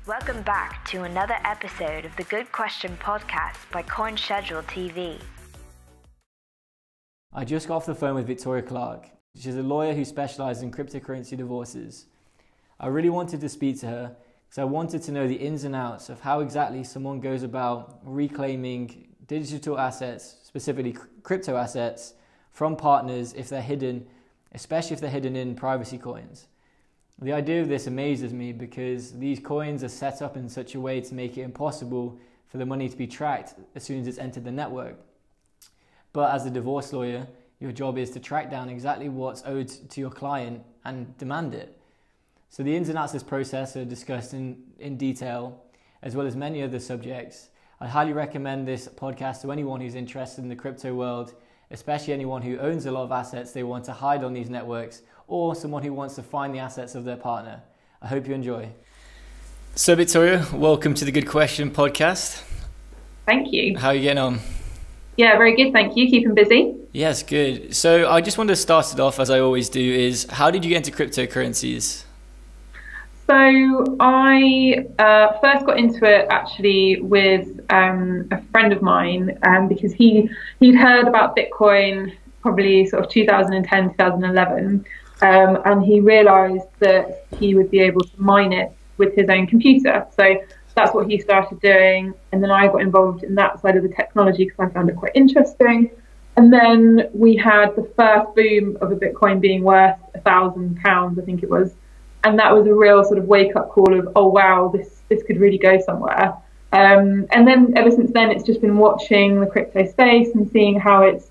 Welcome back to another episode of the Good Question podcast by Coinschedule TV. I just got off the phone with Victoria Clarke. She's a lawyer who specializes in cryptocurrency divorces. I really wanted to speak to her because I wanted to know the ins and outs of how exactly someone goes about reclaiming digital assets, specifically crypto assets, from partners if they're hidden, especially if they're hidden in privacy coins. The idea of this amazes me because these coins are set up in such a way to make it impossible for the money to be tracked as soon as it's entered the network. But as a divorce lawyer, your job is to track down exactly what's owed to your client and demand it. So the ins and outs of this process are discussed in detail, as well as many other subjects. I highly recommend this podcast to anyone who's interested in the crypto world, especially anyone who owns a lot of assets they want to hide on these networks, or someone who wants to find the assets of their partner. I hope you enjoy. So Victoria, welcome to the Good Question podcast. Thank you. How are you getting on? Yeah, very good, thank you. Keeping busy? Yes, good. So I just wanted to start it off, as I always do, is how did you get into cryptocurrencies? So I first got into it actually with a friend of mine because he'd heard about Bitcoin probably sort of 2010, 2011. And he realised that he would be able to mine it with his own computer. So that's what he started doing. And then I got involved in that side of the technology because I found it quite interesting. And then we had the first boom of a Bitcoin being worth £1,000, I think it was. And that was a real sort of wake-up call of, oh, wow, this could really go somewhere. And then ever since then, it's just been watching the crypto space and seeing how it's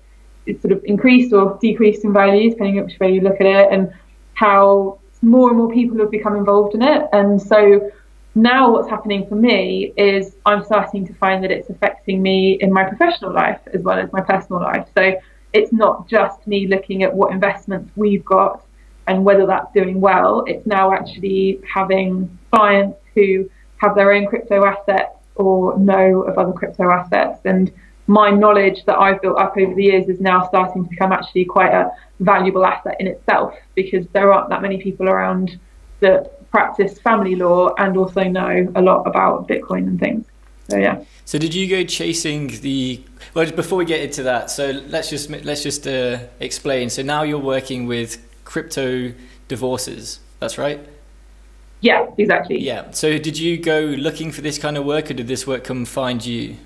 sort of increased or decreased in value, depending on which way you look at it, and how more and more people have become involved in it. And so now what's happening for me is I'm starting to find that it's affecting me in my professional life as well as my personal life. So it's not just me looking at what investments we've got and whether that's doing well. It's now actually having clients who have their own crypto assets or know of other crypto assets, and my knowledge that I've built up over the years is now starting to become actually quite a valuable asset in itself, because there aren't that many people around that practice family law and also know a lot about Bitcoin and things. So yeah. So did you go chasing well, before we get into that, so let's just explain. So now you're working with crypto divorces, that's right? Yeah, exactly. Yeah. So did you go looking for this kind of work, or did this work come find you?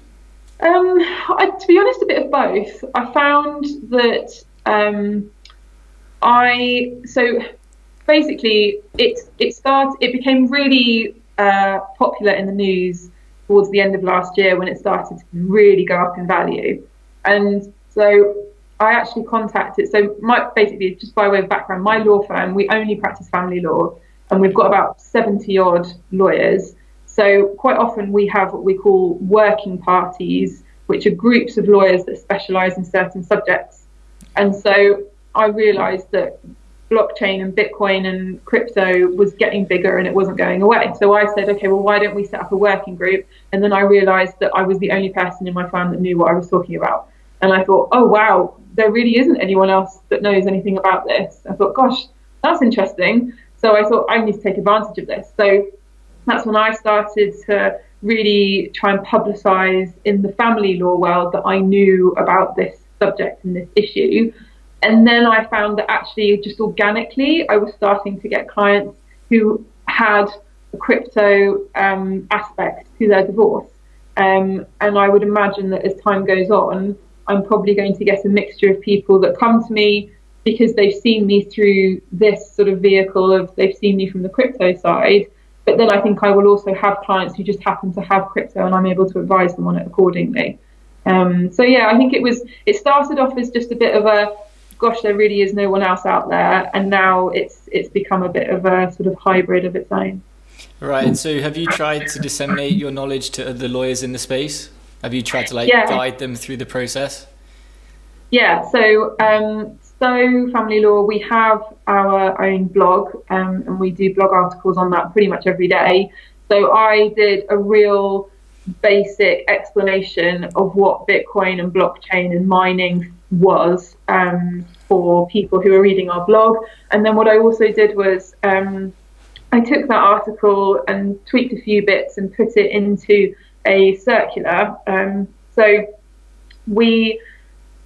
To be honest, a bit of both. I found that so basically it became really popular in the news towards the end of last year when it started to really go up in value. And so I actually contacted, basically just by way of background, my law firm, we only practice family law, and we've got about 70 odd lawyers. So quite often we have what we call working parties, which are groups of lawyers that specialise in certain subjects. And so I realised that blockchain and Bitcoin and crypto was getting bigger and it wasn't going away. So I said, okay, well, why don't we set up a working group? And then I realised that I was the only person in my firm that knew what I was talking about. And I thought, oh, wow, there really isn't anyone else that knows anything about this. I thought, gosh, that's interesting. So I thought I need to take advantage of this. So that's when I started to really try and publicise in the family law world that I knew about this subject and this issue. And then I found that actually just organically I was starting to get clients who had a crypto aspect to their divorce. And I would imagine that as time goes on, I'm probably going to get a mixture of people that come to me because they've seen me through this sort of vehicle of they've seen me from the crypto side. But then I think I will also have clients who just happen to have crypto and I'm able to advise them on it accordingly. So yeah, I think it started off as just a bit of a, gosh, there really is no one else out there. And now it's become a bit of a sort of hybrid of its own. Right. And so have you tried to disseminate your knowledge to other lawyers in the space? Have you tried to guide them through the process? Yeah. So Stowe Family Law, we have our own blog and we do blog articles on that pretty much every day. So I did a real basic explanation of what Bitcoin and blockchain and mining was for people who are reading our blog. And then what I also did was I took that article and tweaked a few bits and put it into a circular. So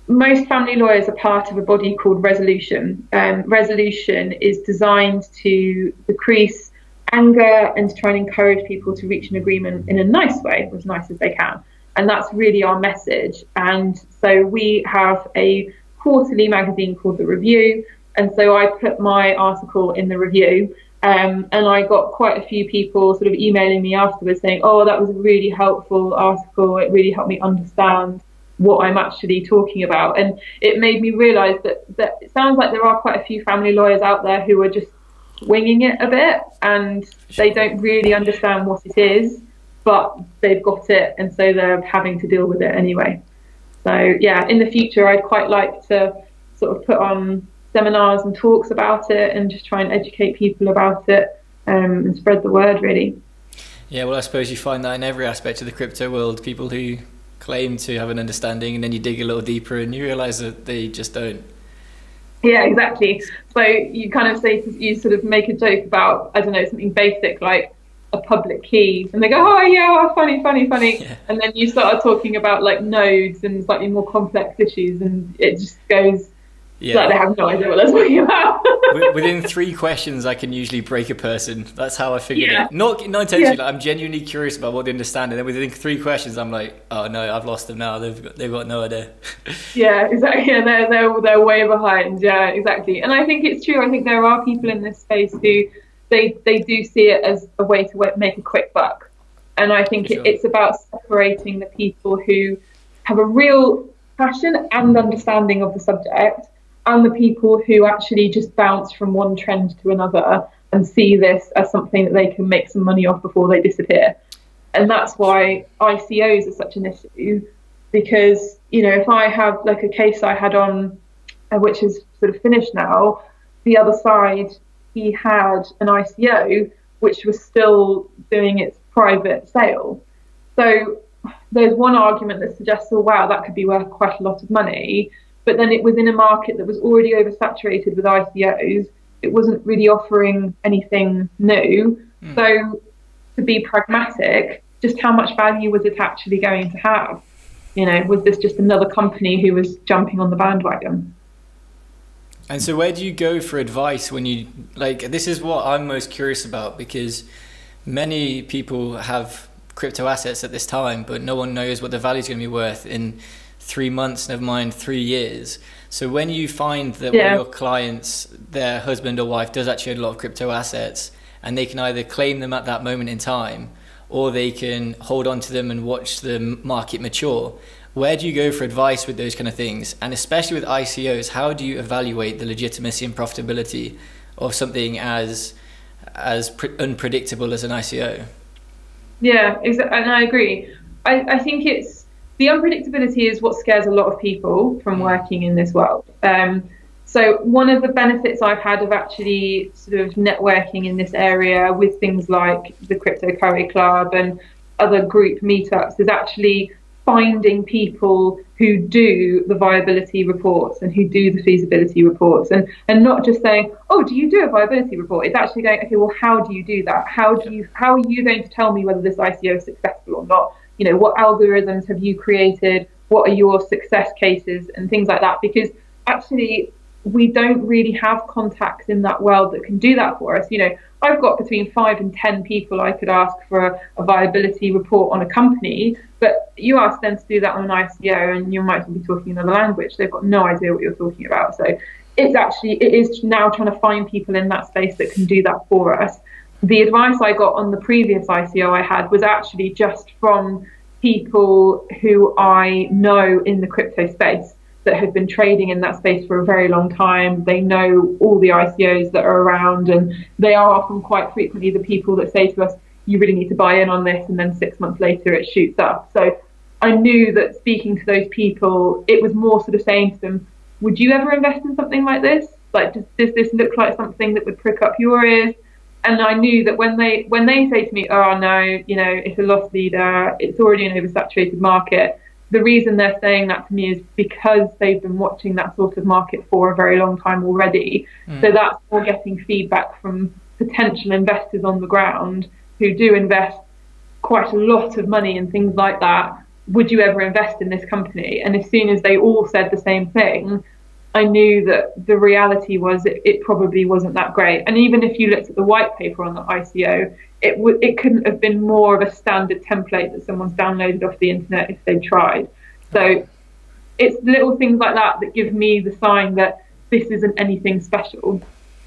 most family lawyers are part of a body called Resolution. Resolution is designed to decrease anger and to try and encourage people to reach an agreement in a nice way, as nice as they can. And that's really our message. And so we have a quarterly magazine called The Review. And so I put my article in The Review. And I got quite a few people sort of emailing me afterwards saying, oh, that was a really helpful article. It really helped me understand what I'm actually talking about. And it made me realise that it sounds like there are quite a few family lawyers out there who are just winging it a bit, and they don't really understand what it is, but they've got it, and so they're having to deal with it anyway. So yeah, in the future, I'd quite like to sort of put on seminars and talks about it and just try and educate people about it, and spread the word, really. Yeah, well, I suppose you find that in every aspect of the crypto world, people who claim to have an understanding, and then you dig a little deeper and you realise that they just don't. Yeah, exactly. So you kind of you sort of make a joke about, I don't know, something basic like a public key, and they go, oh yeah, funny. Yeah. And then you start talking about like nodes and slightly more complex issues, and it just goes, like they have no idea what they're talking about. Within 3 questions, I can usually break a person. That's how I figured it. Not intentionally. Like, I'm genuinely curious about what they understand, and then within 3 questions, I'm like, oh no, I've lost them now. They've got no idea. Yeah, exactly. Yeah, they're way behind. Yeah, exactly. And I think it's true. I think there are people in this space who they do see it as a way to make a quick buck. And I think it's about separating the people who have a real passion and understanding of the subject, and the people who actually just bounce from one trend to another and see this as something that they can make some money off before they disappear. And that's why ICOs are such an issue, because, you know, if I have like a case I had on, which is sort of finished now, the other side, he had an ICO which was still doing its private sale. So there's one argument that suggests, oh wow, that could be worth quite a lot of money. But then it was in a market that was already oversaturated with ICOs. It wasn't really offering anything new. So to be pragmatic, just how much value was it actually going to have? You know, was this just another company who was jumping on the bandwagon? And so where do you go for advice when you, like, this is what I'm most curious about, because many people have crypto assets at this time, but no one knows what the value is going to be worth in 3 months, never mind 3 years. So when you find that one of your clients, their husband or wife does actually own a lot of crypto assets, and they can either claim them at that moment in time, or they can hold on to them and watch the market mature, where do you go for advice with those kind of things? And especially with ICOs, how do you evaluate the legitimacy and profitability of something as unpredictable as an ICO? Yeah, exactly, and I agree. I think the unpredictability is what scares a lot of people from working in this world. So one of the benefits I've had of actually sort of networking in this area with things like the Cryptocurrency Club and other group meetups is actually finding people who do the viability reports and who do the feasibility reports, and not just saying, oh, do you do a viability report? It's actually going, okay, well, how do you do that? How are you going to tell me whether this ICO is successful or not? You know, what algorithms have you created? What are your success cases and things like that? Because actually, we don't really have contacts in that world that can do that for us. You know, I've got between 5 and 10 people I could ask for a viability report on a company, but you ask them to do that on an ICO and you might be talking another language. They've got no idea what you're talking about. So it is now trying to find people in that space that can do that for us. The advice I got on the previous ICO I had was actually just from people who I know in the crypto space that have been trading in that space for a very long time. They know all the ICOs that are around, and they are often quite frequently the people that say to us, you really need to buy in on this, and then 6 months later it shoots up. So I knew that speaking to those people, it was more sort of saying to them, would you ever invest in something like this? Like, does this look like something that would prick up your ears? And I knew that when they say to me, oh no, you know, it's a loss leader, it's already an oversaturated market, the reason they're saying that to me is because they've been watching that sort of market for a very long time already. So that's more getting feedback from potential investors on the ground who do invest quite a lot of money in things like that, would you ever invest in this company? And as soon as they all said the same thing, I knew that the reality was it probably wasn't that great. And even if you looked at the white paper on the ICO, it couldn't have been more of a standard template that someone's downloaded off the internet if they tried. So it's little things like that that give me the sign that this isn't anything special.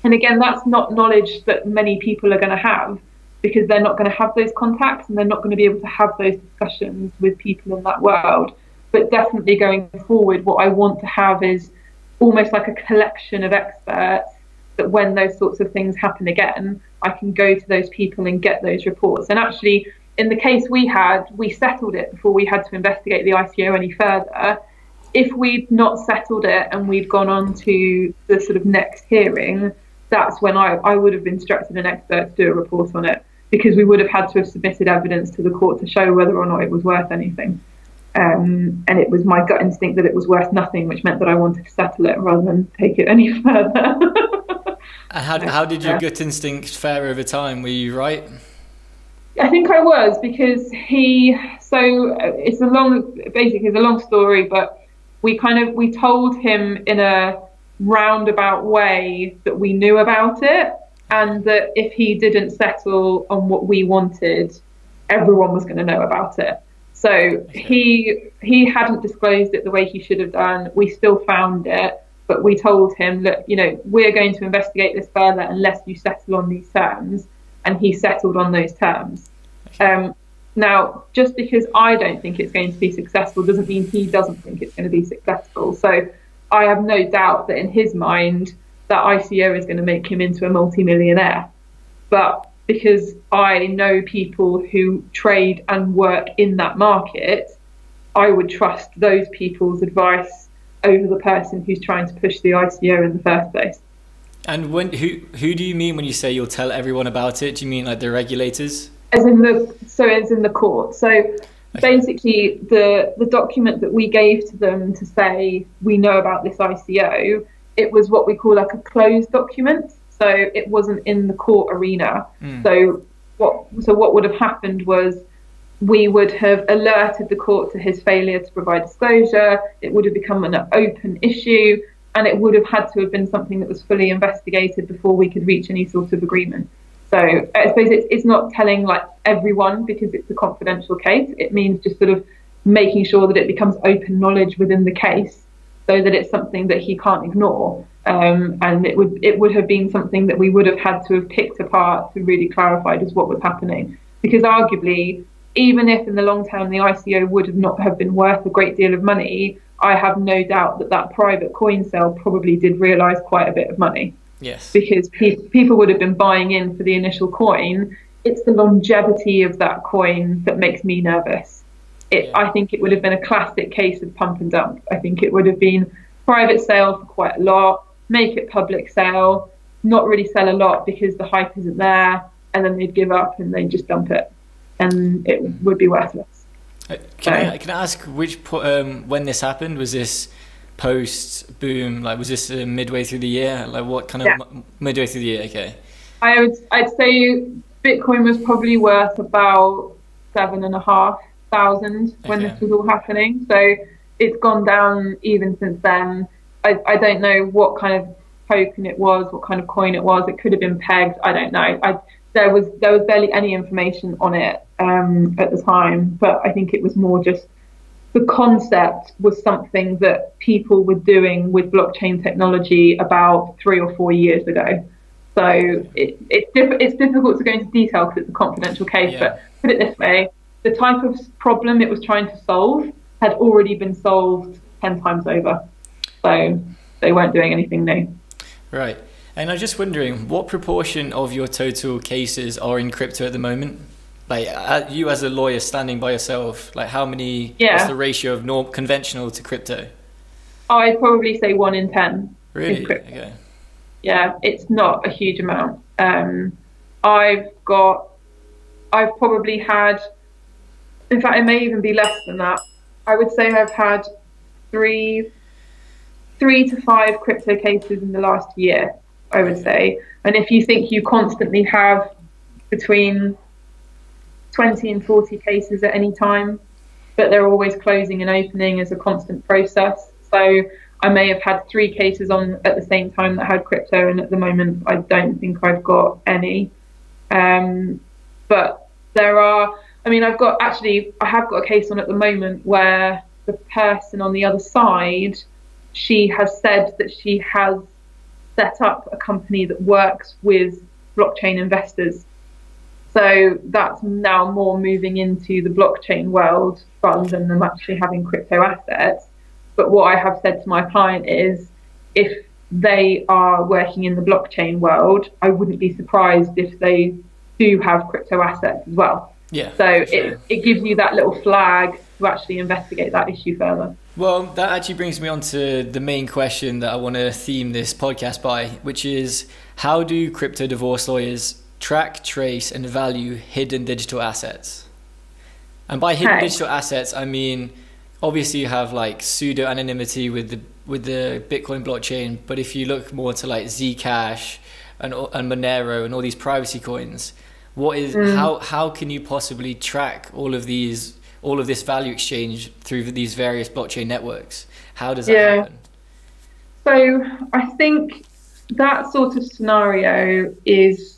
And again, that's not knowledge that many people are going to have, because they're not going to have those contacts and they're not going to be able to have those discussions with people in that world. But definitely going forward, what I want to have is almost like a collection of experts that when those sorts of things happen again, I can go to those people and get those reports. And actually, in the case we settled it before we had to investigate the ICO any further. If we'd not settled it and we'd gone on to the sort of next hearing, that's when I would have instructed an expert to do a report on it, because we would have had to have submitted evidence to the court to show whether or not it was worth anything. And it was my gut instinct that it was worth nothing, which meant that I wanted to settle it rather than take it any further. And how did your gut instinct fare over time? Were you right? I think I was, because it's a long story, but we told him in a roundabout way that we knew about it, and that if he didn't settle on what we wanted, everyone was going to know about it. So he hadn't disclosed it the way he should have done. We still found it, but we told him, look, we're going to investigate this further unless you settle on these terms, and he settled on those terms. Now, just because I don't think it's going to be successful doesn't mean he doesn't think it's going to be successful. So I have no doubt that in his mind, that ICO is going to make him into a multimillionaire. But because I know people who trade and work in that market, I would trust those people's advice over the person who's trying to push the ICO in the first place. And who do you mean when you say you'll tell everyone about it? Do you mean like the regulators? As in the court. So basically, the document that we gave to them to say we know about this ICO, it was what we call like a closed document. So it wasn't in the court arena. So what would have happened was we would have alerted the court to his failure to provide disclosure. It would have become an open issue, and it would have had to have been something that was fully investigated before we could reach any sort of agreement. So I suppose it's not telling like everyone because it's a confidential case. It means just sort of making sure that it becomes open knowledge within the case, so that it's something that he can't ignore. And it would have been something that we would have had to have picked apart to really clarify just what was happening. Because arguably, even if in the long term the ICO would not have been worth a great deal of money, I have no doubt that private coin sale probably did realise quite a bit of money. Yes. Because people would have been buying in for the initial coin. It's the longevity of that coin that makes me nervous. I think it would have been a classic case of pump and dump. I think it would have been private sale for quite a lot, make it public sale, not really sell a lot because the hype isn't there, and then they'd give up and they'd just dump it, and it would be worthless. Can I ask when this happened? Was this post boom? Like, was this midway through the year? Like, what kind of midway through the year? Okay. I'd say Bitcoin was probably worth about 7,500 when this was all happening. So it's gone down even since then. I don't know what kind of token it was, what kind of coin it was. It could have been pegged. I don't know. There was barely any information on it at the time, but I think it was more just the concept was something that people were doing with blockchain technology about 3 or 4 years ago. So it's difficult to go into detail because it's a confidential case, but put it this way, the type of problem it was trying to solve had already been solved 10 times over. So they weren't doing anything new. Right. And I'm just wondering, what proportion of your total cases are in crypto at the moment? Like, you as a lawyer standing by yourself, like how many, what's the ratio of conventional to crypto? I'd probably say 1 in 10. Really? Okay. Yeah, it's not a huge amount. I've probably had, in fact, it may even be less than that. I would say I've had 3 to 5 crypto cases in the last year. I would say. And if you think you constantly have between 20 and 40 cases at any time, but they're always closing and opening as a constant process. So I may have had 3 cases on at the same time that had crypto, and at the moment I don't think I've got any. But there are, I have got a case on at the moment where the person on the other side, she has said that she has set up a company that works with blockchain investors. So that's now more moving into the blockchain world rather than them actually having crypto assets. But what I have said to my client is, if they are working in the blockchain world, I wouldn't be surprised if they do have crypto assets as well. Yeah. So it gives you that little flag to actually investigate that issue further. Well, that actually brings me on to the main question that I want to theme this podcast by, which is, how do crypto divorce lawyers track, trace, and value hidden digital assets? And by hidden digital assets, I mean, obviously you have like pseudo anonymity with the Bitcoin blockchain, but if you look more to like Zcash and Monero and all these privacy coins, how can you possibly track all of this value exchange through these various blockchain networks? How does that happen? So I think that sort of scenario is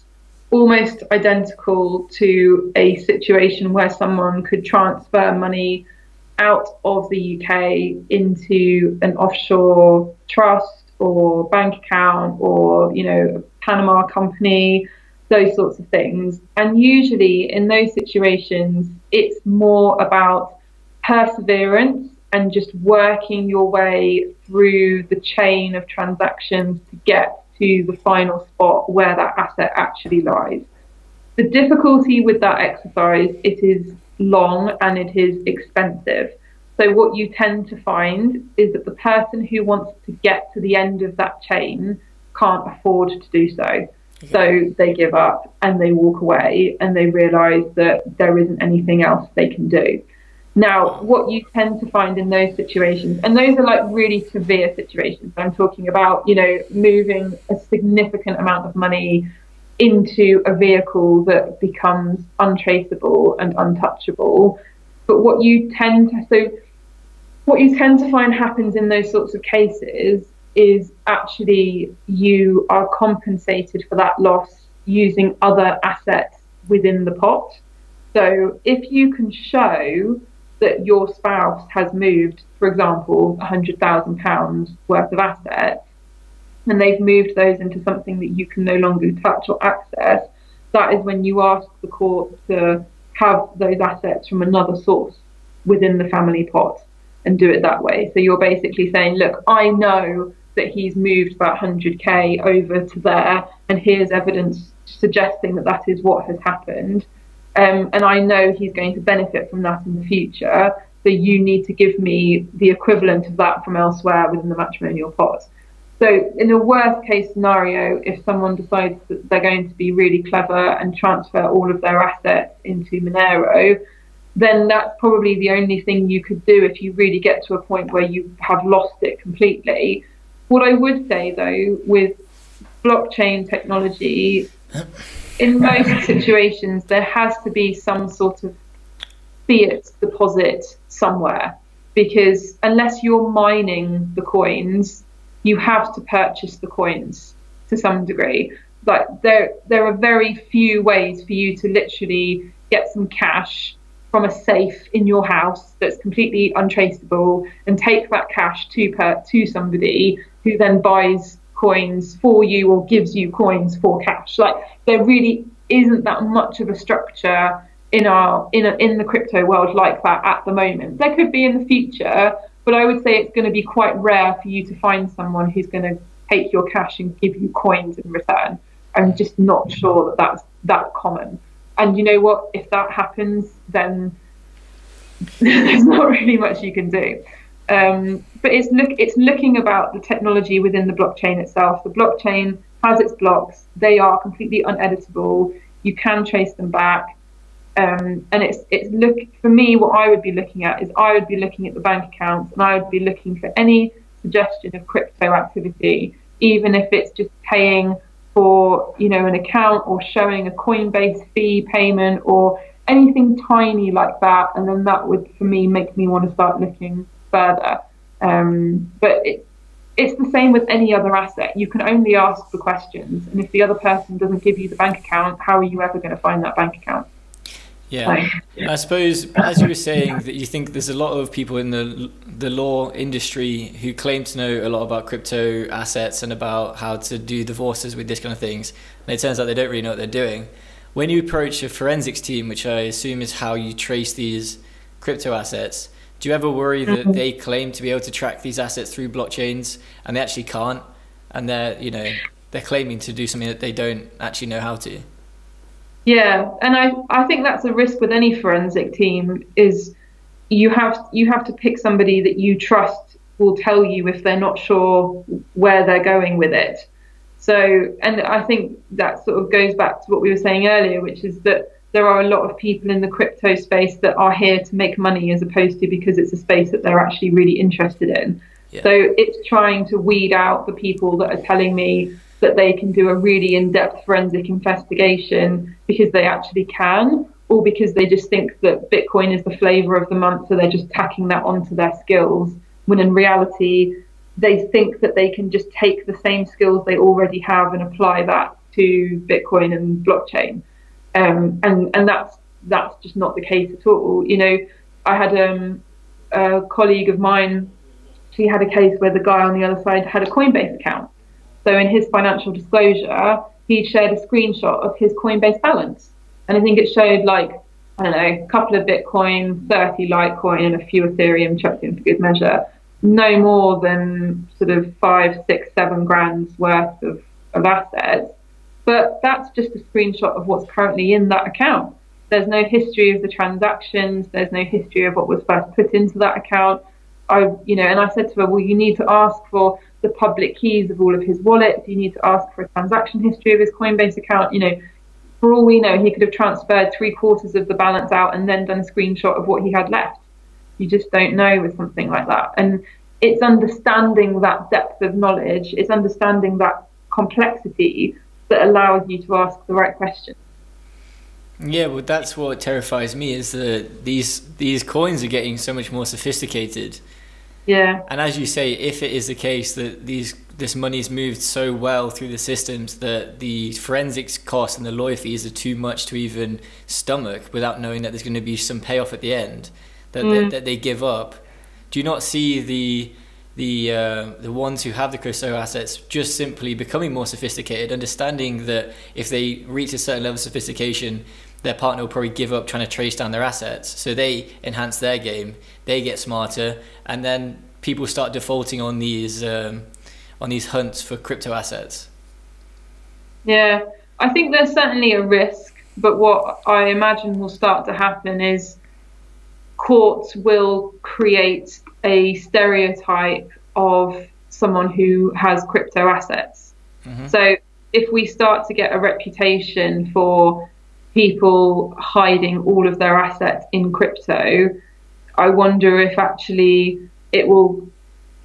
almost identical to a situation where someone could transfer money out of the UK into an offshore trust or bank account or, a Panama company, those sorts of things. And usually in those situations, it's more about perseverance and just working your way through the chain of transactions to get to the final spot where that asset actually lies. The difficulty with that exercise, it is long and it is expensive. So what you tend to find is that the person who wants to get to the end of that chain can't afford to do so. So they give up and they walk away and they realise that there isn't anything else they can do. Now, what you tend to find in those situations, and those are like really severe situations, I'm talking about, moving a significant amount of money into a vehicle that becomes untraceable and untouchable. But what you tend to find happens in those sorts of cases is actually you are compensated for that loss using other assets within the pot. So if you can show that your spouse has moved, for example, £100,000 worth of assets, and they've moved those into something that you can no longer touch or access, that is when you ask the court to have those assets from another source within the family pot and do it that way. So you're basically saying, look, I know that he's moved about 100k over to there, and here's evidence suggesting that that is what has happened. And I know he's going to benefit from that in the future, so you need to give me the equivalent of that from elsewhere within the matrimonial pot. So in a worst case scenario, if someone decides that they're going to be really clever and transfer all of their assets into Monero, then that's probably the only thing you could do if you really get to a point where you have lost it completely. What I would say, though, with blockchain technology, in most situations, there has to be some sort of fiat deposit somewhere, because unless you're mining the coins, you have to purchase the coins to some degree. Like there are very few ways for you to literally get some cash from a safe in your house that's completely untraceable and take that cash to somebody who then buys coins for you or gives you coins for cash. Like there really isn't that much of a structure in the crypto world like that at the moment. There could be in the future, but I would say it's going to be quite rare for you to find someone who's going to take your cash and give you coins in return. I'm just not sure that that's that common. And you know what? If that happens, then there's not really much you can do. But it's looking about the technology within the blockchain itself. The blockchain has its blocks. They are completely uneditable. You can trace them back. And for me, what I would be looking at is the bank accounts, and I would be looking for any suggestion of crypto activity even if it's just paying for, you know, an account or showing a Coinbase fee payment or anything tiny like that. And then that would, for me, make me want to start looking further. But it's the same with any other asset. You can only ask the questions. And if the other person doesn't give you the bank account, how are you ever going to find that bank account? Yeah, I suppose, as you were saying, that you think there's a lot of people in the law industry who claim to know a lot about crypto assets and about how to do divorces with this kind of things, and it turns out they don't really know what they're doing. When you approach a forensics team, which I assume is how you trace these crypto assets, do you ever worry that they claim to be able to track these assets through blockchains and they actually can't, and they're claiming to do something that they don't actually know how to? Yeah, and I think that's a risk with any forensic team, is you have to pick somebody that you trust will tell you if they're not sure where they're going with it. So, and I think that sort of goes back to what we were saying earlier, which is that there are a lot of people in the crypto space that are here to make money as opposed to because it's a space that they're actually really interested in. Yeah. So it's trying to weed out the people that are telling me that they can do a really in-depth forensic investigation because they actually can, or because they just think that Bitcoin is the flavor of the month, so they're just tacking that onto their skills, when in reality, they think that they can just take the same skills they already have and apply that to Bitcoin and blockchain. And that's just not the case at all. You know, I had a colleague of mine, she had a case where the guy on the other side had a Coinbase account. So in his financial disclosure, he shared a screenshot of his Coinbase balance. And I think it showed, like, I don't know, a couple of Bitcoin, 30 Litecoin, and a few Ethereum chucked in for good measure. No more than sort of 5, 6, 7 grand's worth of assets. But that's just a screenshot of what's currently in that account. There's no history of the transactions. There's no history of what was first put into that account. And I said to her, well, you need to ask for the public keys of all of his wallets. You need to ask for a transaction history of his Coinbase account. You know, for all we know, he could have transferred 3/4 of the balance out and then done a screenshot of what he had left. You just don't know with something like that. And it's understanding that depth of knowledge, it's understanding that complexity that allows you to ask the right questions. Yeah, well, that's what terrifies me, is that these coins are getting so much more sophisticated. Yeah. And as you say, if it is the case that this money's moved so well through the systems that the forensics costs and the lawyer fees are too much to even stomach without knowing that there's going to be some payoff at the end, that they give up, do you not see the ones who have the crypto assets just simply becoming more sophisticated, understanding that if they reach a certain level of sophistication, their partner will probably give up trying to trace down their assets, so they enhance their game, they get smarter, and then people start defaulting on these hunts for crypto assets? Yeah, I think there's certainly a risk, but what I imagine will start to happen is courts will create a stereotype of someone who has crypto assets. Mm-hmm. So if we start to get a reputation for people hiding all of their assets in crypto, I wonder if actually it will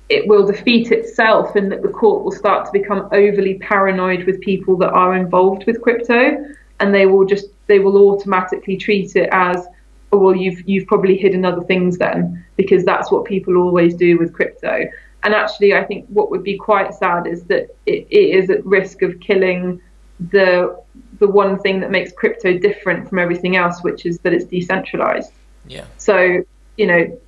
defeat itself, and that the court will start to become overly paranoid with people that are involved with crypto, and they will automatically treat it as, oh, well, you've probably hidden other things then, because that's what people always do with crypto. And actually, I think what would be quite sad is that it is at risk of killing the one thing that makes crypto different from everything else, which is that it's decentralized. Yeah. So, you know,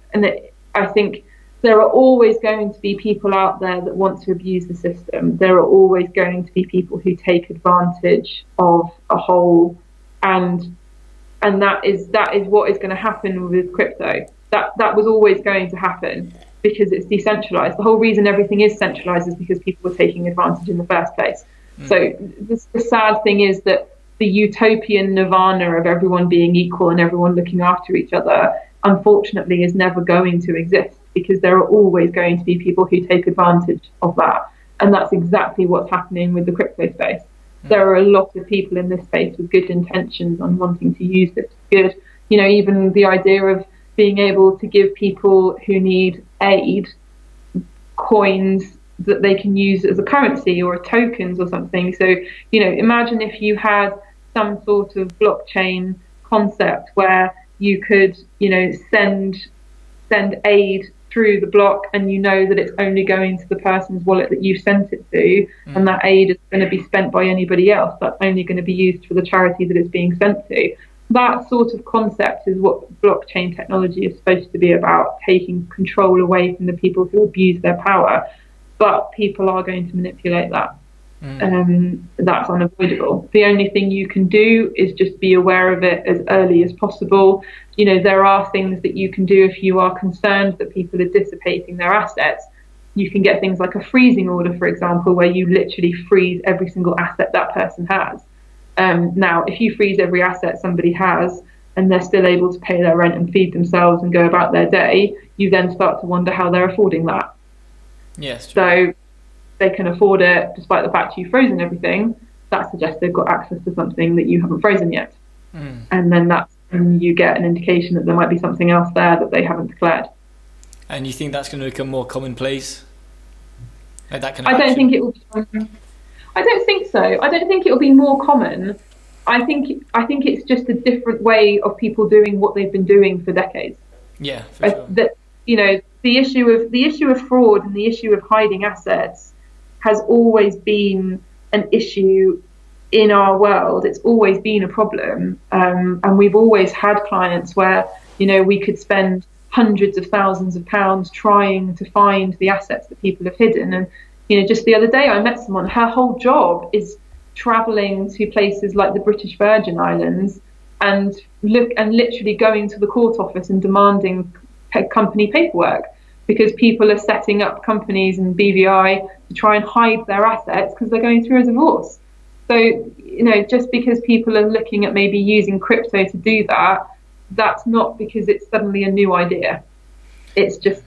I think there are always going to be people out there that want to abuse the system. There are always going to be people who take advantage of a hole, and that is what is going to happen with crypto. That was always going to happen because it's decentralized. The whole reason everything is centralized is because people were taking advantage in the first place. So the sad thing is that the utopian nirvana of everyone being equal and everyone looking after each other, unfortunately, is never going to exist, because there are always going to be people who take advantage of that. And that's exactly what's happening with the crypto space. There are a lot of people in this space with good intentions on wanting to use this for good. You know, even the idea of being able to give people who need aid coins that they can use as a currency or tokens or something. So, imagine if you had some sort of blockchain concept where you could, send aid through the block, and that it's only going to the person's wallet that you sent it to, and that aid is going to be spent by anybody else. That's only going to be used for the charity that it's being sent to. That sort of concept is what blockchain technology is supposed to be about, taking control away from the people who abuse their power. But people are going to manipulate that. That's unavoidable. The only thing you can do is just be aware of it as early as possible. There are things that you can do if you are concerned that people are dissipating their assets. You can get things like a freezing order, for example, where you literally freeze every single asset that person has. Now, if you freeze every asset somebody has and they're still able to pay their rent and feed themselves and go about their day, you then start to wonder how they're affording that. Yes. So they can afford it despite the fact you've frozen everything. That suggests they've got access to something that you haven't frozen yet. And then that's when you get an indication that there might be something else there that they haven't declared. And you think that's going to become more commonplace? Like that kind of I don't action? think it will. I don't think so. I don't think it will be more common. I think it's just a different way of people doing what they've been doing for decades. Yeah, for sure. The issue of fraud and the issue of hiding assets has always been an issue in our world. It's always been a problem, and we've always had clients where we could spend hundreds of thousands of pounds trying to find the assets that people have hidden. And just the other day I met someone, her whole job is traveling to places like the British Virgin Islands and literally going to the court office and demanding company paperwork, because people are setting up companies and BVI to try and hide their assets because they're going through a divorce. So, just because people are looking at maybe using crypto to do that, that's not because it's suddenly a new idea. It's just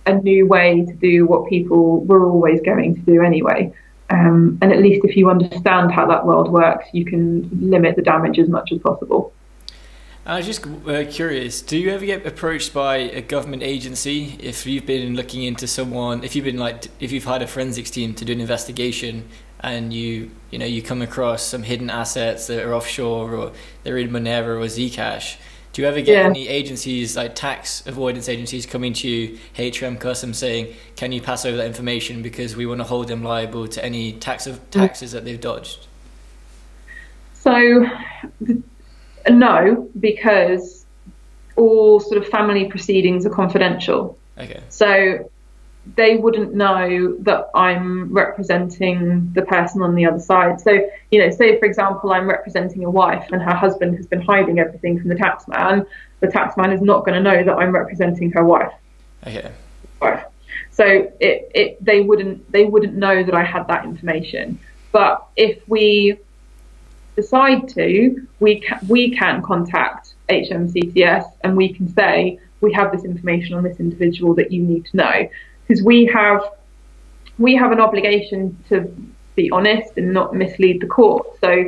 a new way to do what people were always going to do anyway. And at least if you understand how that world works, you can limit the damage as much as possible. I was just curious, do you ever get approached by a government agency if you've been looking into someone, if you've hired a forensics team to do an investigation and you come across some hidden assets that are offshore or they're in Monero or Zcash? Do you ever get any agencies, like tax avoidance agencies, coming to you, HM Customs, saying, can you pass over that information because we want to hold them liable to any taxes that they've dodged? So, no, because all sort of family proceedings are confidential. Okay. So they wouldn't know that I'm representing the person on the other side. So, say for example, I'm representing a wife and her husband has been hiding everything from the taxman. The taxman is not going to know that I'm representing her wife. Okay. So they wouldn't know that I had that information. But if we decide to, we can contact HMCTS and we can say, we have this information on this individual that you need to know. Because we have an obligation to be honest and not mislead the court. So,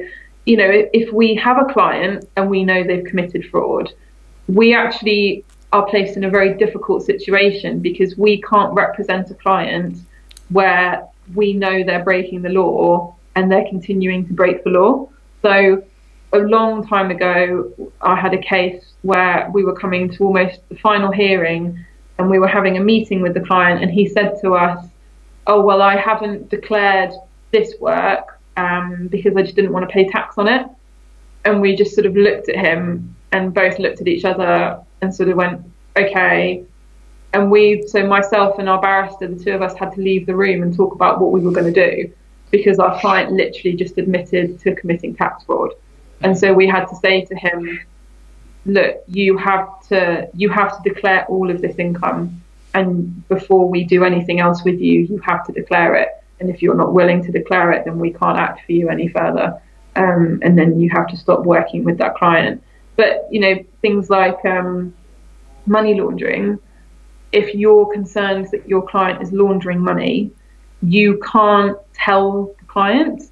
if we have a client and we know they've committed fraud, we actually are placed in a very difficult situation because we can't represent a client where we know they're breaking the law and they're continuing to break the law. So a long time ago, I had a case where we were coming to almost the final hearing and we were having a meeting with the client and he said to us, oh, well, I haven't declared this work because I just didn't want to pay tax on it. And we just sort of looked at him and both looked at each other and sort of went, okay. And so myself and our barrister, the two of us had to leave the room and talk about what we were going to do because our client literally just admitted to committing tax fraud. And so we had to say to him, look, you have to declare all of this income, and before we do anything else with you, you have to declare it. And if you're not willing to declare it, then we can't act for you any further. And then you have to stop working with that client. But things like money laundering, if you're concerned that your client is laundering money, you can't tell the client.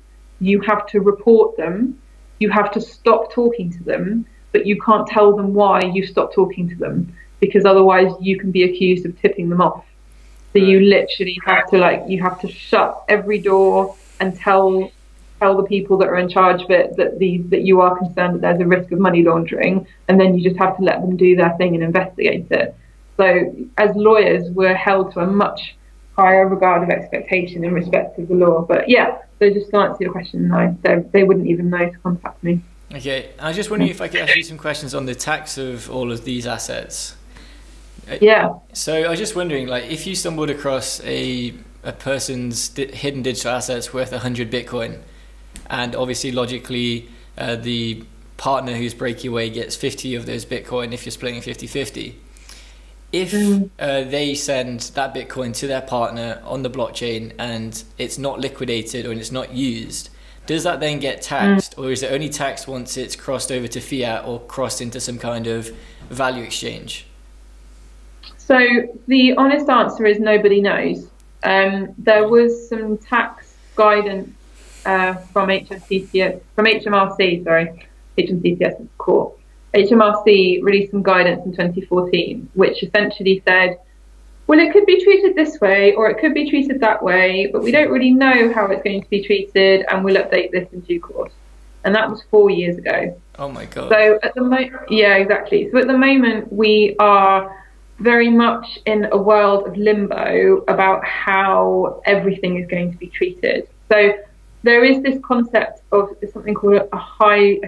You have to report them. You have to stop talking to them, but you can't tell them why you stopped talking to them, because otherwise you can be accused of tipping them off. So you literally have to you have to shut every door and tell the people that are in charge of it that you are concerned that there's a risk of money laundering, and then you just have to let them do their thing and investigate it. So as lawyers, we're held to a much higher regard of expectation in respect of the law. But yeah, so just to answer your question, no, they wouldn't even know to contact me. Okay, I was just wondering if I could ask you some questions on the tax of all of these assets. Yeah. So I was just wondering, like, if you stumbled across a person's hidden digital assets worth 100 Bitcoin, and obviously logically the partner who's breaking away gets 50 of those Bitcoin if you're splitting 50-50. If they send that Bitcoin to their partner on the blockchain and it's not liquidated or it's not used, does that then get taxed, or is it only taxed once it's crossed over to fiat or crossed into some kind of value exchange? So the honest answer is nobody knows. There was some tax guidance from HMRC, HMCCS is court. HMRC released some guidance in 2014, which essentially said, well, it could be treated this way or it could be treated that way, but we don't really know how it's going to be treated, and we'll update this in due course. And that was 4 years ago. Oh my God. So at the moment, yeah, exactly. So at the moment, we are very much in a world of limbo about how everything is going to be treated. So there is this concept of something called a highly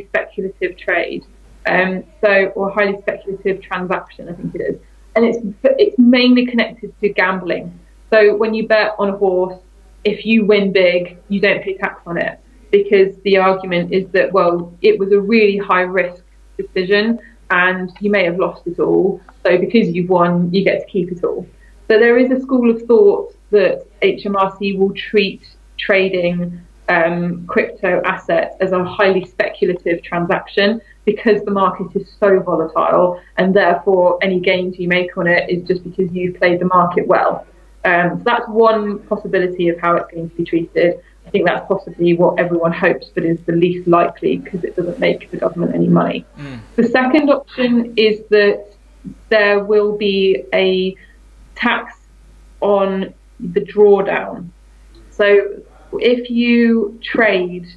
speculative trade, or highly speculative transaction, I think it is, and it's mainly connected to gambling. So when you bet on a horse, if you win big, you don't pay tax on it, because the argument is that, well, it was a really high risk decision and you may have lost it all, so because you've won, you get to keep it all. So there is a school of thought that HMRC will treat trading crypto assets as a highly speculative transaction because the market is so volatile, and therefore any gains you make on it is just because you've played the market well. So that's one possibility of how it's going to be treated. I think that's possibly what everyone hopes, but is the least likely because it doesn't make the government any money. The second option is that there will be a tax on the drawdown. So if you trade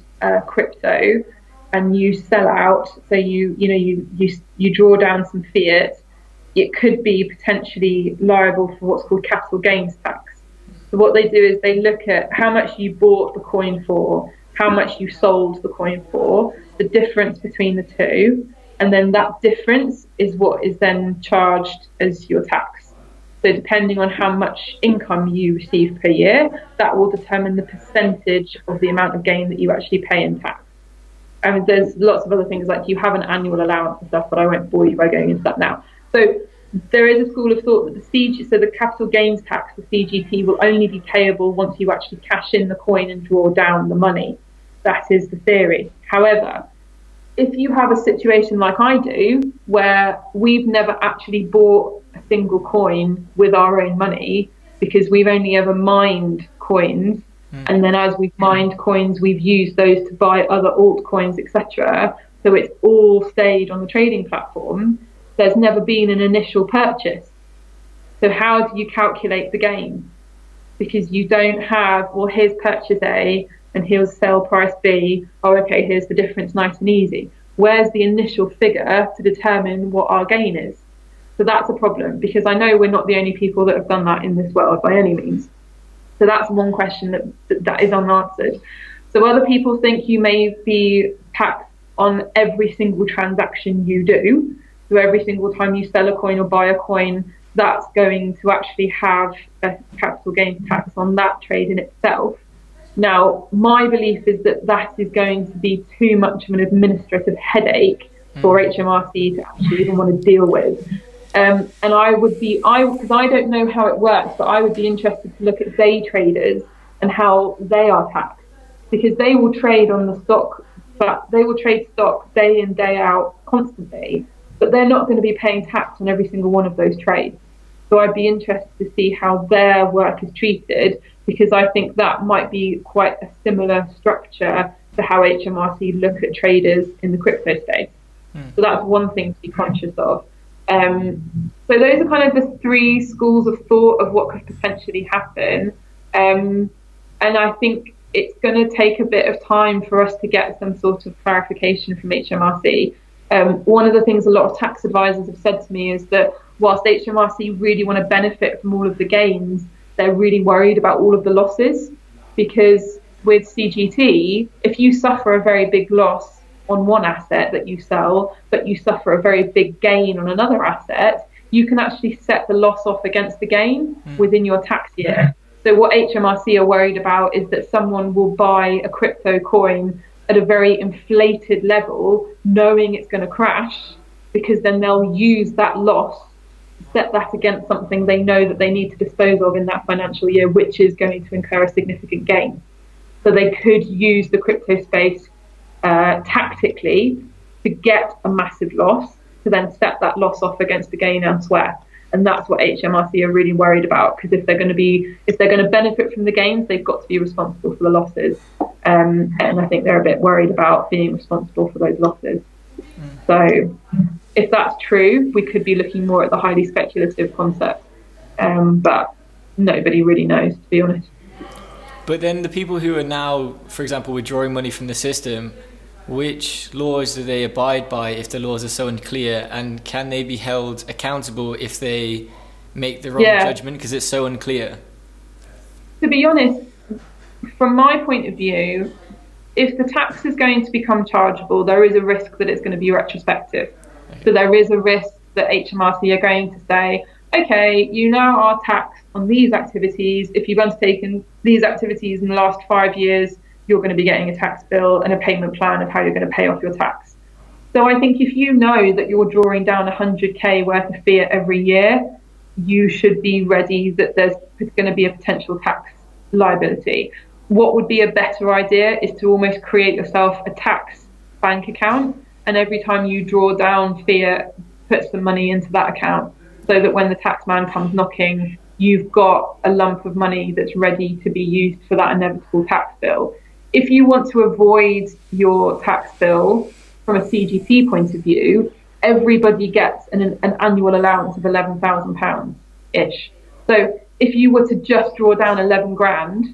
crypto and you sell out, so you draw down some fiat, it could be potentially liable for what's called capital gains tax. So what they do is they look at how much you bought the coin for, how much you sold the coin for, the difference between the two, and then that difference is what is then charged as your tax. So depending on how much income you receive per year, that will determine the percentage of the amount of gain that you actually pay in tax. And there's lots of other things, like you have an annual allowance and stuff, but I won't bore you by going into that now. So there is a school of thought that the capital gains tax, the CGT, will only be payable once you actually cash in the coin and draw down the money. That is the theory. However, if you have a situation like I do, where we've never actually bought a single coin with our own money because we've only ever mined coins, and then as we've mined coins, we've used those to buy other altcoins, etc. So it's all stayed on the trading platform. There's never been an initial purchase. So how do you calculate the gain? Because you don't have, well, here's purchase A and here's sale price B. Oh, okay, here's the difference, nice and easy. Where's the initial figure to determine what our gain is? So that's a problem, because I know we're not the only people that have done that in this world by any means. So that's one question that is unanswered. So other people think you may be taxed on every single transaction you do. So every single time you sell a coin or buy a coin, that's going to actually have a capital gains tax on that trade in itself. Now, my belief is that that is going to be too much of an administrative headache for HMRC to actually even want to deal with. And because I don't know how it works, but I would be interested to look at day traders and how they are taxed, because they will trade on the stock, but they will trade stock day in, day out constantly, but they're not going to be paying tax on every single one of those trades. So I'd be interested to see how their work is treated, because I think that might be quite a similar structure to how HMRC look at traders in the crypto space. So that's one thing to be conscious of. So those are kind of the three schools of thought of what could potentially happen. And I think it's going to take a bit of time for us to get some sort of clarification from HMRC. One of the things a lot of tax advisors have said to me is that whilst HMRC really want to benefit from all of the gains, they're really worried about all of the losses, because with CGT, if you suffer a very big loss on one asset that you sell, but you suffer a very big gain on another asset, you can actually set the loss off against the gain within your tax year. So what HMRC are worried about is that someone will buy a crypto coin at a very inflated level, knowing it's going to crash, because then they'll use that loss, set that against something they know that they need to dispose of in that financial year, which is going to incur a significant gain. So they could use the crypto space tactically to get a massive loss, to then set that loss off against the gain elsewhere. And that's what HMRC are really worried about, because if they're going to benefit from the gains, they've got to be responsible for the losses. And I think they're a bit worried about being responsible for those losses. So if that's true, we could be looking more at the highly speculative concept. But nobody really knows, to be honest. But then the people who are now, for example, withdrawing money from the system, which laws do they abide by if the laws are so unclear, and can they be held accountable if they make the wrong judgment because it's so unclear? To be honest, from my point of view, if the tax is going to become chargeable, there is a risk that it's going to be retrospective. Okay. So there is a risk that HMRC are going to say, okay, you now are taxed on these activities. If you've undertaken these activities in the last 5 years, you're going to be getting a tax bill and a payment plan of how you're going to pay off your tax. So I think if you know that you're drawing down 100k worth of fiat every year, you should be ready that there's going to be a potential tax liability. What would be a better idea is to almost create yourself a tax bank account, and every time you draw down fiat, put some money into that account, so that when the tax man comes knocking, you've got a lump of money that's ready to be used for that inevitable tax bill. If you want to avoid your tax bill from a CGT point of view, everybody gets an annual allowance of £11,000-ish. So if you were to just draw down 11 grand,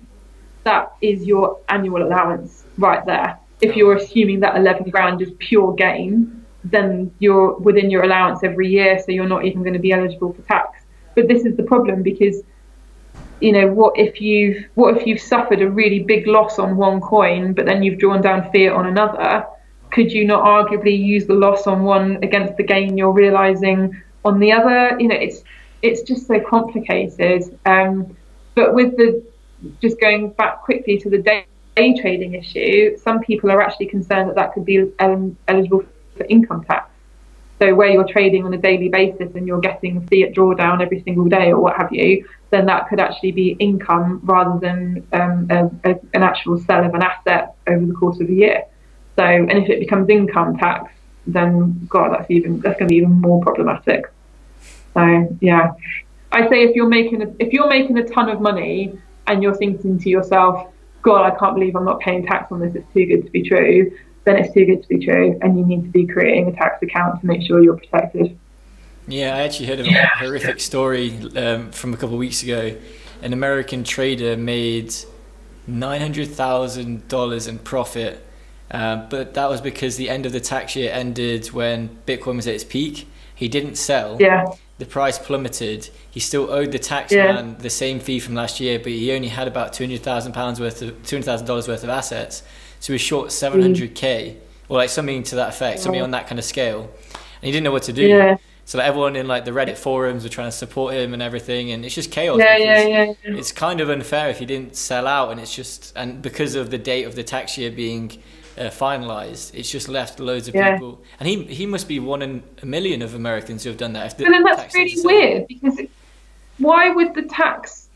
that is your annual allowance right there. If you're assuming that 11 grand is pure gain, then you're within your allowance every year, so you're not even going to be eligible for tax. But this is the problem, because what if you've suffered a really big loss on one coin, but then you've drawn down fiat on another? Could you not arguably use the loss on one against the gain you're realizing on the other? It's just so complicated. But with just going back quickly to the day trading issue, some people are actually concerned that could be eligible for income tax. So where you're trading on a daily basis and you're getting a fiat drawdown every single day or what have you, then that could actually be income rather than an actual sell of an asset over the course of a year. So, and if it becomes income tax, then God, that's going to be even more problematic. So yeah, I'd say if you're making a ton of money and you're thinking to yourself, God, I can't believe I'm not paying tax on this, it's too good to be true, then it's too good to be true, and you need to be creating a tax account to make sure you're protected. Yeah, I actually heard of a horrific story from a couple of weeks ago. An American trader made $900,000 in profit, but that was because the end of the tax year ended when Bitcoin was at its peak. He didn't sell. Yeah. The price plummeted. He still owed the tax man the same fee from last year, but he only had about $200,000 worth of assets. So he was short 700k, or like something to that effect, something on that kind of scale. And he didn't know what to do. Yeah. So like everyone in like the Reddit forums were trying to support him and everything, and it's just chaos. Yeah. It's kind of unfair if he didn't sell out, and because of the date of the tax year being finalized, it's just left loads of people. And he must be one in a million of Americans who have done that. And then that's really weird, because why would the tax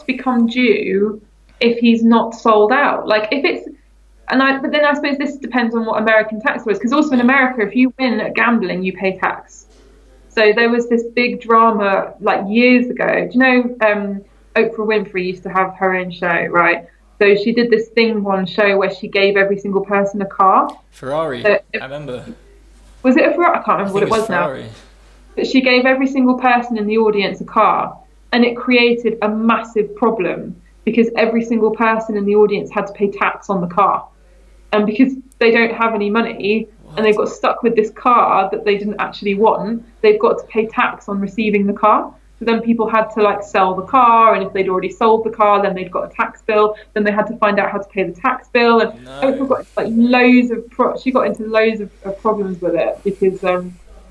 become due if he's not sold out? Like if it's but then I suppose this depends on what American tax law is, because also in America, if you win at gambling, you pay tax. So there was this big drama like years ago. Do you know Oprah Winfrey used to have her own show, right? So she did this thing one show where she gave every single person a car. Ferrari, I remember. Was it a Ferrari? I can't remember what it was now. that she gave every single person in the audience a car, and it created a massive problem because every single person in the audience had to pay tax on the car, and because they don't have any money and they've got stuck with this car that they didn't actually want, they've got to pay tax on receiving the car. So then people had to like sell the car, and if they'd already sold the car, then they'd got a tax bill. Then they had to find out how to pay the tax bill, and Oprah got like she got into loads of problems with it because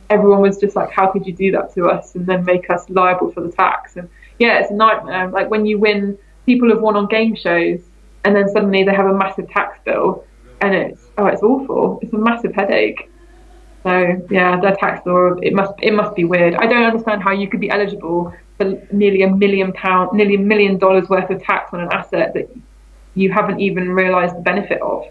everyone was just like, how could you do that to us and then make us liable for the tax? And yeah, it's a nightmare. Like when you win, people have won on game shows, and then suddenly they have a massive tax bill, and it's awful. It's a massive headache. So yeah, their tax law, it must be weird. I don't understand how you could be eligible for nearly $1 million worth of tax on an asset that you haven't even realised the benefit of.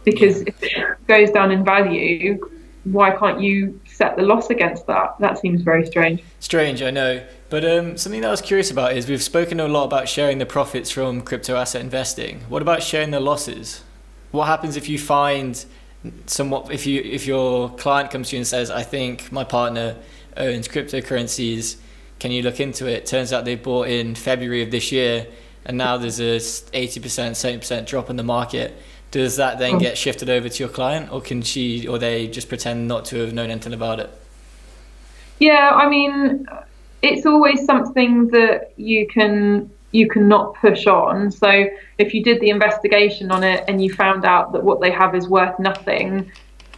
Because if it goes down in value, why can't you set the loss against that? That seems very strange. Strange, I know. But something that I was curious about is we've spoken a lot about sharing the profits from crypto asset investing. What about sharing the losses? What happens if you find if your client comes to you and says, I think my partner owns cryptocurrencies, can you look into it? Turns out they bought in February of this year, and now there's a 80%, 70% drop in the market. Does that then get shifted over to your client, or can she or they just pretend not to have known anything about it? Yeah, I mean, it's always something that you can not push on. So if you did the investigation on it and you found out that what they have is worth nothing,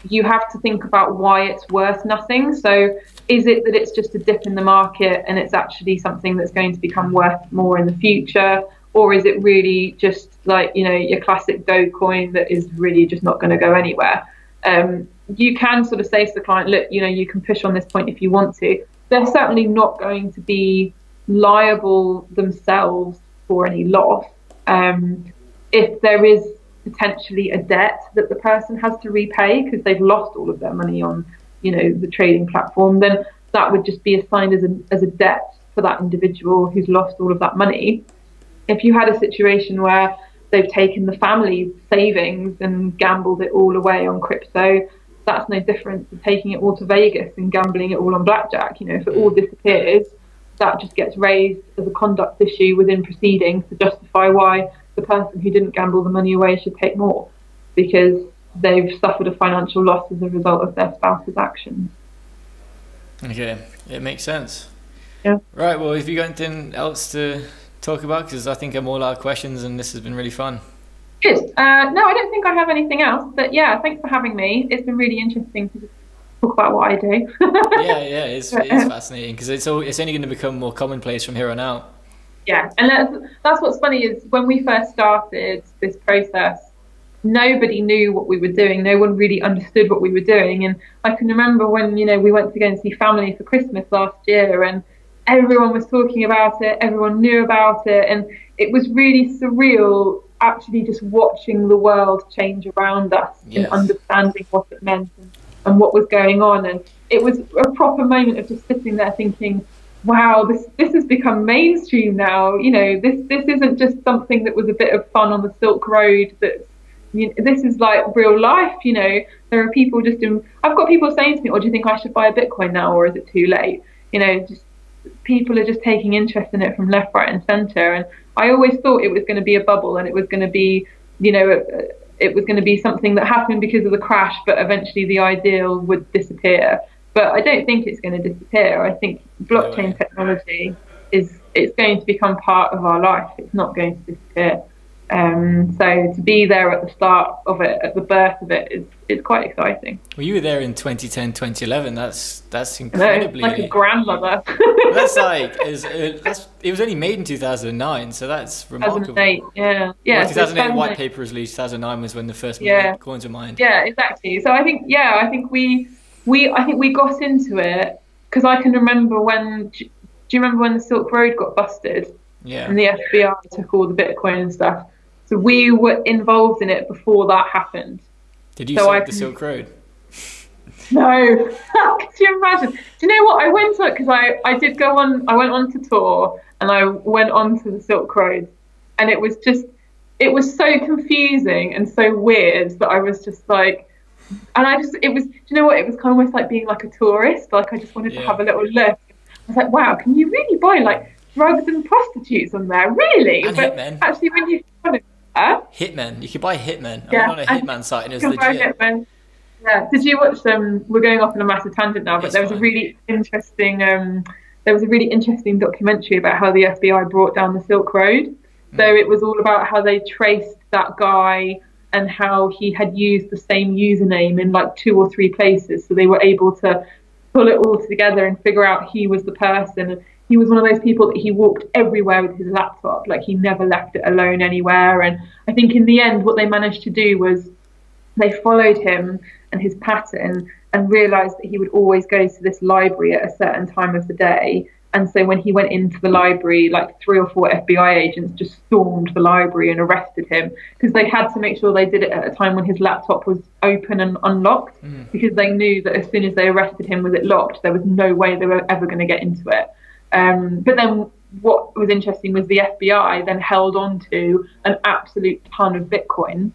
you have to think about why it's worth nothing. So is it that it's just a dip in the market and it's actually something that's going to become worth more in the future? Or is it really just like, your classic Dogecoin that is really just not going to go anywhere? You can sort of say to the client, look, you can push on this point if you want to. They're certainly not going to be liable themselves for any loss. If there is potentially a debt that the person has to repay because they've lost all of their money on, the trading platform, then that would just be assigned as a debt for that individual who's lost all of that money. If you had a situation where they've taken the family savings and gambled it all away on crypto, that's no different to taking it all to Vegas and gambling it all on blackjack. If it all disappears, that just gets raised as a conduct issue within proceedings to justify why the person who didn't gamble the money away should take more, because they've suffered a financial loss as a result of their spouse's actions. Okay, it makes sense. Yeah. Right, well, have you got anything else to talk about? Because I think I'm all out of questions and this has been really fun. Good. No, I don't think I have anything else, but yeah, thanks for having me. It's been really interesting to talk about what I do. yeah, it's fascinating because it's only going to become more commonplace from here on out. Yeah, and that's what's funny is when we first started this process, nobody knew what we were doing. No one really understood what we were doing. And I can remember when, we went to go and see family for Christmas last year, and everyone was talking about it, everyone knew about it, and it was really surreal actually just watching the world change around us and understanding what it meant and what was going on. And it was a proper moment of just sitting there thinking, wow, this has become mainstream now. This isn't just something that was a bit of fun on the Silk Road. This is like real life. There are people I've got people saying to me, do you think I should buy a Bitcoin now, or is it too late? Just people are just taking interest in it from left, right and center. And I always thought it was going to be a bubble, and it was going to be, it was going to be something that happened because of the crash, but eventually the ideal would disappear. But I don't think it's going to disappear. I think blockchain technology it's going to become part of our life. It's not going to disappear. So to be there at the start of it, at the birth of it, is quite exciting. Well, you were there in 2010, 2011. That's incredibly... like a grandmother. That's like... it was only made in 2009, so that's remarkable. 2008, yeah. Well, 2008 white paper was released. 2009 was when the first coins were mined. Yeah, exactly. So I think we got into it because I can remember when... Do you remember when the Silk Road got busted? Yeah. And the FBI took all the Bitcoin and stuff. So we were involved in it before that happened. Did you save the Silk Road? No. Could you imagine? Do you know what? I went on because I did go on. I went on to tour and I went on to the Silk Road, and it was so confusing and so weird that I was just like, And it was, do you know what? It was kind of almost like being like a tourist. Like I just wanted to have a little look. I was like, wow, can you really buy like drugs and prostitutes on there? Really? And but hitmen. Actually, when you Hitmen. You could buy hitmen. I went on a hitman site and it was legit. Yeah. Did you watch we're going off on a massive tangent now, but there was a really interesting documentary about how the FBI brought down the Silk Road. So it was all about how they traced that guy and how he had used the same username in like 2 or 3 places. So they were able to pull it all together and figure out he was the person. He was one of those people that he walked everywhere with his laptop. Like he never left it alone anywhere. And I think in the end, what they managed to do was they followed him and his pattern and realized that he would always go to this library at a certain time of the day. And so when he went into the library, like 3 or 4 FBI agents just stormed the library and arrested him because they had to make sure they did it at a time when his laptop was open and unlocked, because they knew that as soon as they arrested him with it locked, there was no way they were ever going to get into it. But then what was interesting was the FBI then held on to an absolute ton of Bitcoin,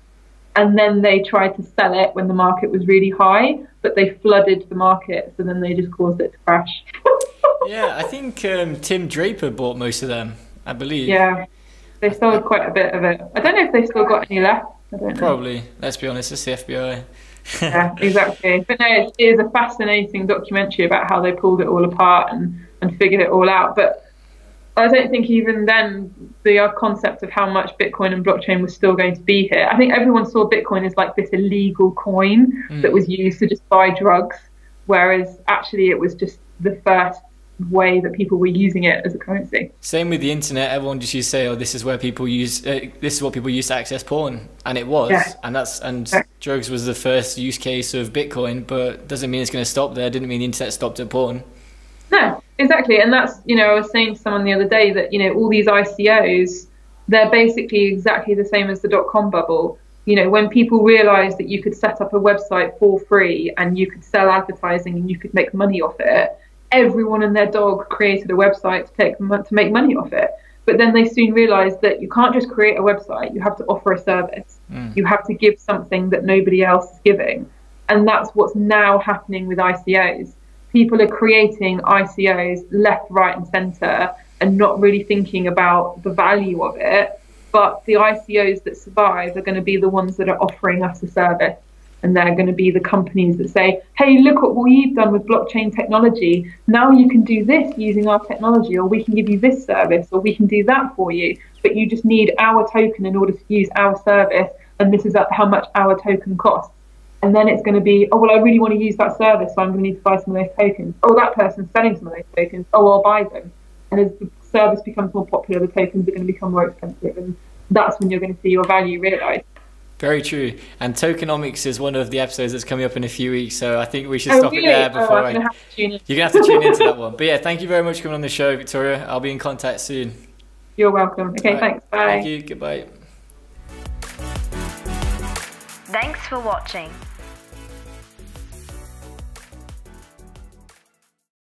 and then they tried to sell it when the market was really high, but they flooded the market, so then they just caused it to crash. Yeah, I think Tim Draper bought most of them, I believe. Yeah, they sold quite a bit of it. I don't know if they've still got any left. I don't know. Probably. Let's be honest, it's the FBI. Yeah, exactly. But no, it is a fascinating documentary about how they pulled it all apart and figured it all out. But I don't think even then the concept of how much Bitcoin and blockchain was still going to be here. I think everyone saw Bitcoin as like this illegal coin that was used to just buy drugs, whereas actually it was just the first way that people were using it as a currency. Same with the internet. Everyone just used to say, "Oh, this is where people use. This is what people use to access porn," and it was. Yeah. And drugs was the first use case of Bitcoin, but doesn't mean it's going to stop there. Didn't mean the internet stopped at porn. No, exactly. And that's, I was saying to someone the other day that, all these ICOs, they're basically exactly the same as the dot-com bubble. When people realized that you could set up a website for free and you could sell advertising and you could make money off it, everyone and their dog created a website to make money off it. But then they soon realized that you can't just create a website, you have to offer a service. You have to give something that nobody else is giving. And that's what's now happening with ICOs. People are creating ICOs left, right and centre and not really thinking about the value of it. But the ICOs that survive are going to be the ones that are offering us a service. And they're going to be the companies that say, hey, look what we've done with blockchain technology. Now you can do this using our technology, or we can give you this service, or we can do that for you. But you just need our token in order to use our service. And this is how much our token costs. And then it's going to be, oh, well, I really want to use that service, so I'm going to need to buy some of those tokens. Oh, that person's selling some of those tokens. Oh, I'll buy them. And as the service becomes more popular, the tokens are going to become more expensive. And that's when you're going to see your value realised. Very true. And tokenomics is one of the episodes that's coming up in a few weeks. So I think we should stop it there before you're going to have to tune into that one. But yeah, thank you very much for coming on the show, Victoria. I'll be in contact soon. You're welcome. Okay, right. Thanks. Bye. Thank you. Goodbye. Thanks for watching.